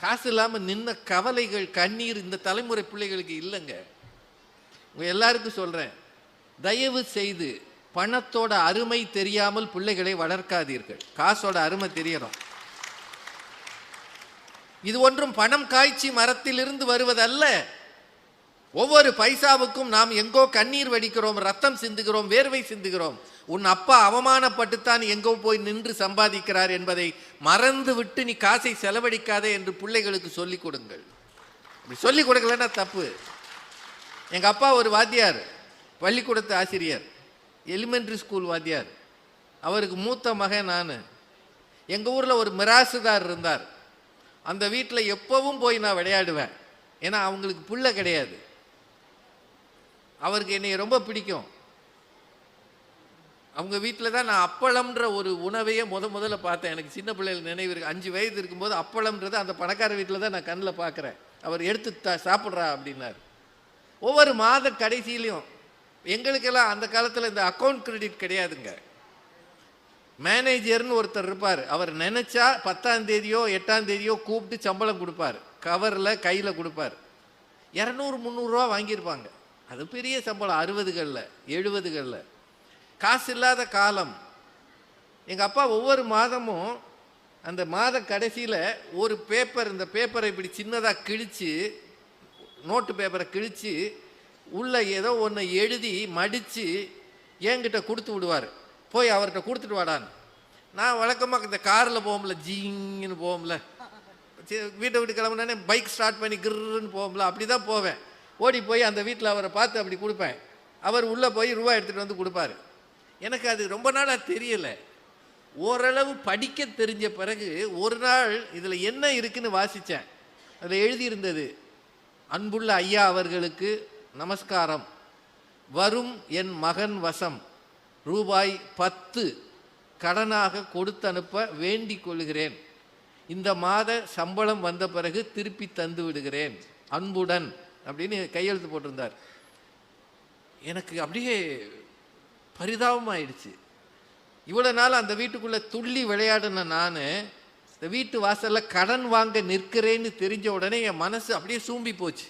காசு இல்லாமல் நின்ன கவலைகள் கண்ணீர் இந்த தலைமுறை பிள்ளைகளுக்கு இல்லைங்க. உங்க எல்லாருக்கும் சொல்றேன், தயவு செய்து பணத்தோட அருமை தெரியாமல் பிள்ளைகளை வளர்க்காதீர்கள். காசோட அருமை தெரியணும். இது ஒன்றும் பணம் காய்ச்சி மரத்திலிருந்து வருவதல்ல. ஒவ்வொரு பைசாவுக்கும் நாம் எங்கோ கண்ணீர் வடிக்கிறோம், ரத்தம் சிந்துகிறோம், வேர்வை சிந்துகிறோம். உன் அப்பா அவமானப்பட்டுத்தான் எங்கோ போய் நின்று சம்பாதிக்கிறார் என்பதை மறந்து விட்டு நீ காசை செலவழிக்காதே என்று பிள்ளைகளுக்கு சொல்லிக் கொடுங்கள். சொல்லிக் கொடுக்கலன்னா தப்பு. எங்க அப்பா ஒரு வாத்தியார், பள்ளிக்கூடத்து ஆசிரியர், எலிமெண்ட்ரி ஸ்கூல் வாத்தியார். அவருக்கு மூத்த மகன் நான். எங்கள் ஊரில் ஒரு மிராசுதார் இருந்தார். அந்த வீட்டில் எப்பவும் போய் நான் விளையாடுவேன். ஏன்னா அவங்களுக்கு புள்ள கிடையாது. அவருக்கு என்னை ரொம்ப பிடிக்கும். அவங்க வீட்டில் தான் நான் அப்பளம்ன்ற ஒரு உணவையே முதல்ல பார்த்தேன். எனக்கு சின்ன பிள்ளைகள் நினைவு இருக்கு. 5 வயது இருக்கும்போது அப்பளம்ன்றது அந்த பணக்கார வீட்டில் தான் நான் கண்ணில் பார்க்குறேன். அவர் எடுத்து சாப்பிட்றா அப்படின்னார். ஒவ்வொரு மாத கடைசியிலையும் எங்களுக்கெல்லாம் அந்த காலத்தில் இந்த அக்கௌண்ட் கிரெடிட் கிடையாதுங்க. மேனேஜர்னு ஒருத்தர் இருப்பார். அவர் நினைச்சா 10ஆம் தேதியோ 8ஆம் தேதியோ கூப்பிட்டு சம்பளம் கொடுப்பார். கவரில் கையில் கொடுப்பார். 200-300 ரூபா வாங்கியிருப்பாங்க. அது பெரிய சம்பளம். 60களில் 70களில் காசு இல்லாத காலம். எங்கள் அப்பா ஒவ்வொரு மாதமும் அந்த மாத கடைசியில் ஒரு பேப்பர், இந்த பேப்பரை இப்படி சின்னதாக கிழித்து, நோட்டு பேப்பரை கிழித்து உள்ள ஏதோ ஒன்று எழுதி மடித்து என்கிட்ட கொடுத்து விடுவார். போய் அவர்கிட்ட கொடுத்துட்டு வாடான்னு. நான் வழக்கமாக இந்த காரில் போகும்ல, ஜீங்கன்னு போகும்ல, வீட்டை விட்டு கிளம்புனானே பைக் ஸ்டார்ட் பண்ணி கிருன்னு போகும்ல, அப்படி தான் போவேன். ஓடி போய் அந்த வீட்டில் அவரை பார்த்து அப்படி கொடுப்பேன். அவர் உள்ளே போய் ரூபா எடுத்துகிட்டு வந்து கொடுப்பாரு. எனக்கு அது ரொம்ப நாளாக தெரியலை. ஓரளவு படிக்க தெரிஞ்ச பிறகு ஒரு நாள் இதில் என்ன இருக்குன்னு வாசித்தேன். அதில் எழுதியிருந்தது, அன்புள்ள ஐயா அவர்களுக்கு நமஸ்காரம். வரும் என் மகன் வசம் ரூபாய் 10 கடனாக கொடுத்து அனுப்ப வேண்டிக் கொள்கிறேன். இந்த மாத சம்பளம் வந்த பிறகு திருப்பி தந்து விடுகிறேன், அன்புடன் அப்படின்னு கையெழுத்து போட்டிருந்தார். எனக்கு அப்படியே பரிதாபமாயிடுச்சு. இவ்வளோ நாள் அந்த வீட்டுக்குள்ளே துள்ளி விளையாடின நான் இந்த வீட்டு வாசலில் கடன் வாங்க நிற்கிறேன்னு தெரிஞ்ச உடனே என் மனசு அப்படியே சூம்பி போச்சு.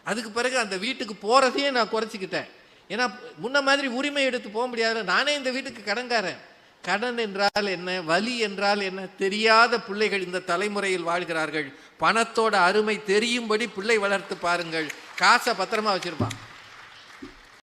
அதுக்கு பிறகு அந்த வீட்டுக்கு போகிறதையே நான் குறைச்சிக்கிட்டேன். ஏன்னா முன்ன மாதிரி உரிமை எடுத்து போக முடியாது. நானே இந்த வீட்டுக்கு கடன்காரன். கடன் என்றால் என்ன, வலி என்றால் என்ன தெரியாத பிள்ளைகள் இந்த தலைமுறையில் வாழ்கிறார்கள். பணத்தோட அருமை தெரியும்படி பிள்ளை வளர்த்து பாருங்கள். காசை பத்திரமா வச்சிருப்பான்.